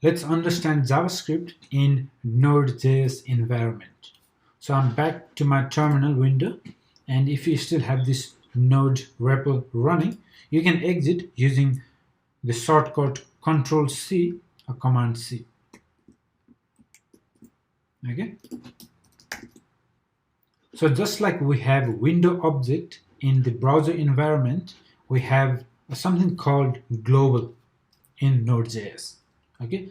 Let's understand JavaScript in Nodejs environment. So I'm back to my terminal window, and if you still have this Node REPL running, you can exit using the shortcut Control C or Command C. Okay. So just like we have window object in the browser environment, we have something called global in Node.js. Okay.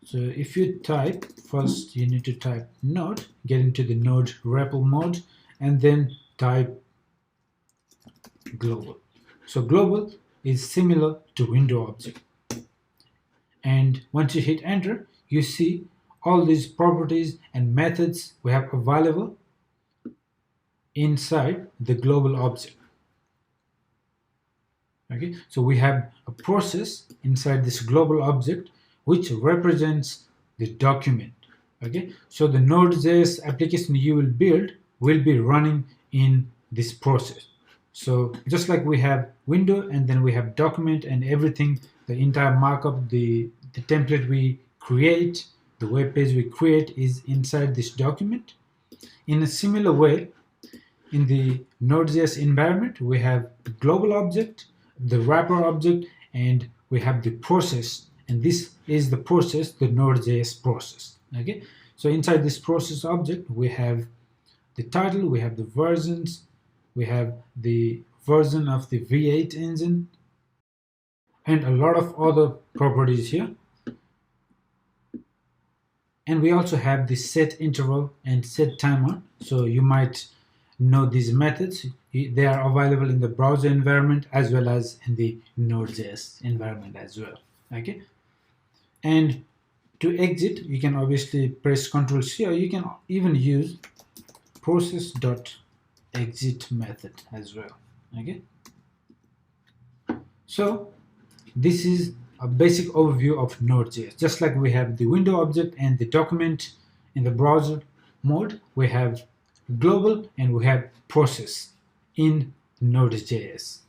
So if you type, first you need to type node, get into the node REPL mode, and then type global. So global is similar to window object. And once you hit enter, you see all these properties and methods we have available inside the global object. Okay, so we have a process inside this global object which represents the document. Okay, so the Node.js application you will build will be running in this process. So just like we have window and then we have document and everything, the entire markup, the template we create, the web page we create is inside this document. In a similar way, in the Node.js environment, we have the global object, the wrapper object, and we have the process. And this is the process, the Node.js process. Okay, so inside this process object, we have the title, we have the versions, we have the version of the V8 engine, and a lot of other properties here. And we also have the set interval and set timer. So you might know these methods. They are available in the browser environment as well as in the Node.js environment as well. Okay. And to exit, you can obviously press Ctrl C, or you can even use process.exit method as well. Okay. So this is a basic overview of Node.js. Just like we have the window object and the document in the browser mode, we have global and we have process in Node.js.